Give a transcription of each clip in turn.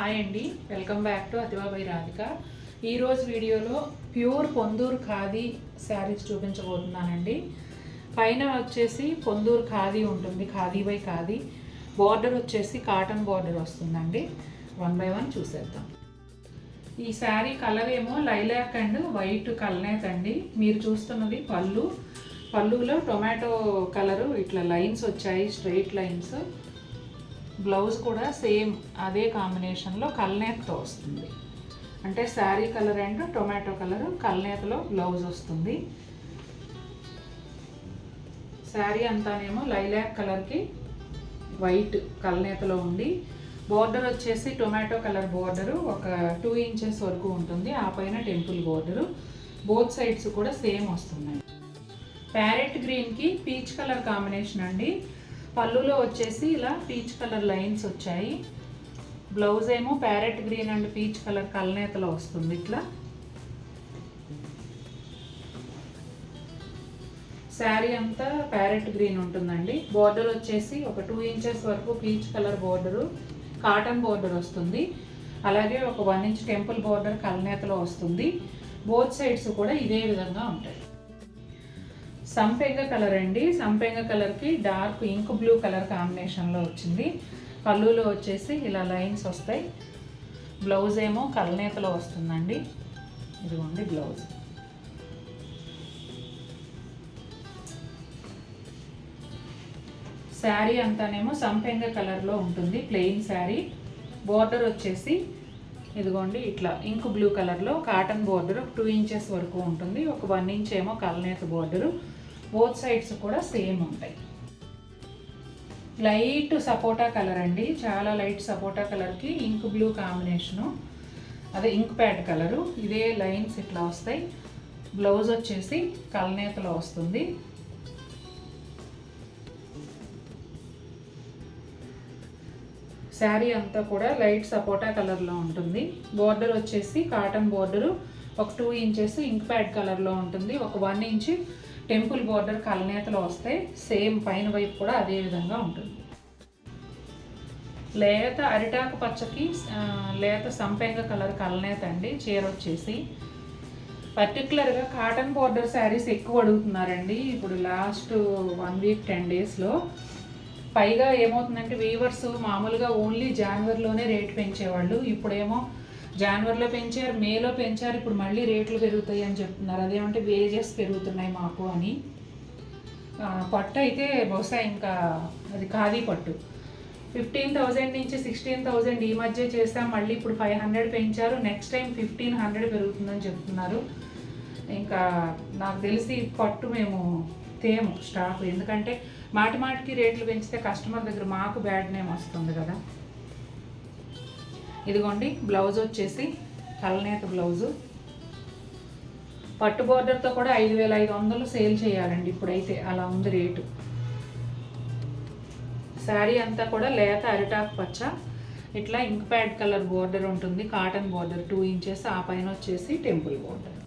Hi అండి, welcome back to Athiva by Radhika. ఈరోజు వీడియోలో ప్యూర్ పొందూరు ఖాదీ శారీస్ చూపించబోతున్నానండి. పైన వచ్చేసి పొందూరు ఖాదీ ఉంటుంది, ఖాదీ బై ఖాదీ. బార్డర్ వచ్చేసి కాటన్ బార్డర్ వస్తుందండి. 1 by 1 చూసేద్దాం. ఈ శారీ కలర్ ఏమో లైలాక్ అండ్ వైట్ కల్నేత్ అండి. మీరు చూస్తున్నది పళ్ళులో టొమాటో కలరు ఇట్లా లైన్స్ వచ్చాయి, స్ట్రైట్ లైన్స్. బ్లౌజ్ కూడా సేమ్ అదే కాంబినేషన్లో కల్నేతతో వస్తుంది. అంటే sari colour and tomato colour కల్నేతలో బ్లౌజ్ వస్తుంది. శారీ అంతానేమో లైలాక్ కలర్కి వైట్ కల్నేతలో ఉండి, బోర్డర్ వచ్చేసి టొమాటో కలర్ బోర్డరు ఒక 2 inches వరకు ఉంటుంది. ఆ పైన టెంపుల్ బోర్డరు. బోత్ సైడ్స్ కూడా సేమ్ వస్తున్నాయి. ప్యారెట్ గ్రీన్కి పీచ్ కలర్ కాంబినేషన్ అండి. పళ్ళులో వచ్చేసి ఇలా పీచ్ కలర్ లైన్స్ వచ్చాయి. బ్లౌజ్ ఏమో parrot green and peach colour కల్నేతలో వస్తుంది. ఇట్లా శారీ అంతా ప్యారెట్ గ్రీన్ ఉంటుందండి. బోర్డర్ వచ్చేసి ఒక 2 inches వరకు peach colour border, cotton border వస్తుంది. అలాగే ఒక 1 inch టెంపుల్ బోర్డర్ కల్నేతలో వస్తుంది. బోత్ సైడ్స్ కూడా ఇదే విధంగా ఉంటాయి. సంపెంగ కలర్ అండి. సంపెంగ కలర్కి డార్క్ ఇంక్ బ్లూ కలర్ కాంబినేషన్లో వచ్చింది. పళ్ళులో వచ్చేసి ఇలా లైన్స్ వస్తాయి. బ్లౌజ్ ఏమో కల్నేతలో వస్తుందండి. ఇదిగోండి బ్లౌజ్. శారీ అంతానేమో సంపెంగ కలర్లో ఉంటుంది, ప్లెయిన్ శారీ. బోర్డర్ వచ్చేసి ఇదిగోండి ఇట్లా ఇంక్ బ్లూ కలర్లో కాటన్ బోర్డర్ 2 inches వరకు ఉంటుంది. ఒక 1 inch ఏమో కల్నేత బోర్డరు. బోత్ సైడ్స్ కూడా సేమ్ ఉంటాయి. లైట్ సపోటా కలర్ అండి, చాలా లైట్ సపోటా కలర్కి ఇంక్ బ్లూ కాంబినేషను, అదే ఇంక్ ప్యాడ్ కలరు. ఇదే లైన్స్ ఇట్లా వస్తాయి. బ్లౌజ్ వచ్చేసి కల్నేతలో వస్తుంది. శారీ అంతా కూడా లైట్ సపోటా కలర్లో ఉంటుంది. బోర్డర్ వచ్చేసి కాటన్ బోర్డరు ఒక 2 inches ఇంక్ ప్యాడ్ కలర్లో ఉంటుంది. ఒక 1 inch టెంపుల్ బోర్డర్ కల్నేతలో వస్తాయి. సేమ్ పైన వైపు కూడా అదే విధంగా ఉంటుంది. లేత అరిటాకు పచ్చకి లేత సంపెంగ కలర్ కల్నేత అండి. చీర వచ్చేసి పర్టికులర్గా కాటన్ బోర్డర్ శారీస్ ఎక్కువ అడుగుతున్నారండి ఇప్పుడు లాస్ట్ 1 week 10 daysలో. పైగా ఏమవుతుందంటే వీవర్స్ మామూలుగా ఓన్లీ జనవరిలోనే రేట్ పెంచేవాళ్ళు. ఇప్పుడేమో జనవరిలో పెంచారు, మేలో పెంచారు, ఇప్పుడు మళ్ళీ రేట్లు పెరుగుతాయి అని చెప్తున్నారు. అదేమంటే వేజెస్ పెరుగుతున్నాయి మాకు అని. పట్టు అయితే బహుశా ఇంకా అది ఖాదీ పట్టు 15,000 నుంచి 16,000 ఈ మధ్య చేసాం. మళ్ళీ ఇప్పుడు 500 పెంచారు. నెక్స్ట్ టైం 1,500 పెరుగుతుందని చెప్తున్నారు. ఇంకా నాకు తెలిసి పట్టు మేము తేము స్టాక్, ఎందుకంటే మాటికి రేట్లు పెంచితే కస్టమర్ దగ్గర మాకు బ్యాడ్ నేమ్ వస్తుంది కదా. ఇదిగోండి బ్లౌజ్ వచ్చేసి కల్నేత బ్లౌజు. పట్టు బోర్డర్తో కూడా 5,500 సేల్ చేయాలండి ఇప్పుడైతే, అలా ఉంది రేటు. శారీ అంతా కూడా లేత అరిటాకు పచ్చ, ఇట్లా ఇంక్ ప్యాడ్ కలర్ బోర్డర్ ఉంటుంది, కాటన్ బోర్డర్ 2 inches. ఆ పైన వచ్చేసి టెంపుల్ బోర్డర్.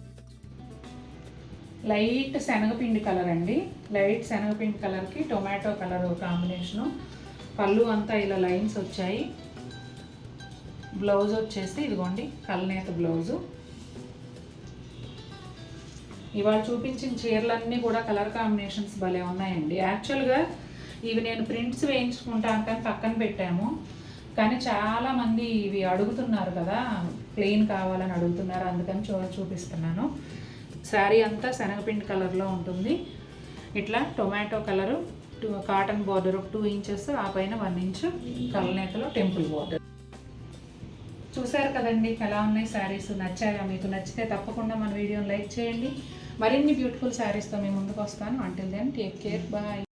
లైట్ శనగపిండి కలర్ అండి. లైట్ శనగపిండి కలర్కి టొమాటో కలర్ కాంబినేషను. పళ్ళు అంతా ఇలా లైన్స్ వచ్చాయి. బ్లౌజ్ వచ్చేసి ఇదిగోండి కల్నేత బ్లౌజు. ఇవాళ చూపించిన చీరలన్నీ కూడా కలర్ కాంబినేషన్స్ భలే ఉన్నాయండి. యాక్చువల్గా ఇవి నేను ప్రింట్స్ వేయించుకుంటాను కానీ పక్కన పెట్టాము. కానీ చాలామంది ఇవి అడుగుతున్నారు కదా, ప్లెయిన్ కావాలని అడుగుతున్నారు, అందుకని చూపిస్తున్నాను. శారీ అంతా శనగపిండి కలర్లో ఉంటుంది. ఇట్లా టొమాటో కలరు కాటన్ బోర్డర్ ఒక 2 inches. ఆ పైన 1 inch కల్నేతలో టెంపుల్ బోర్డర్. చూసారు కదండి ఎలా ఉన్నాయి శారీస్. నచ్చాయా? మీకు నచ్చితే తప్పకుండా మన వీడియోని లైక్ చేయండి. మరిన్ని బ్యూటిఫుల్ శారీస్తో మీ ముందుకు వస్తాను. Until then take care, bye.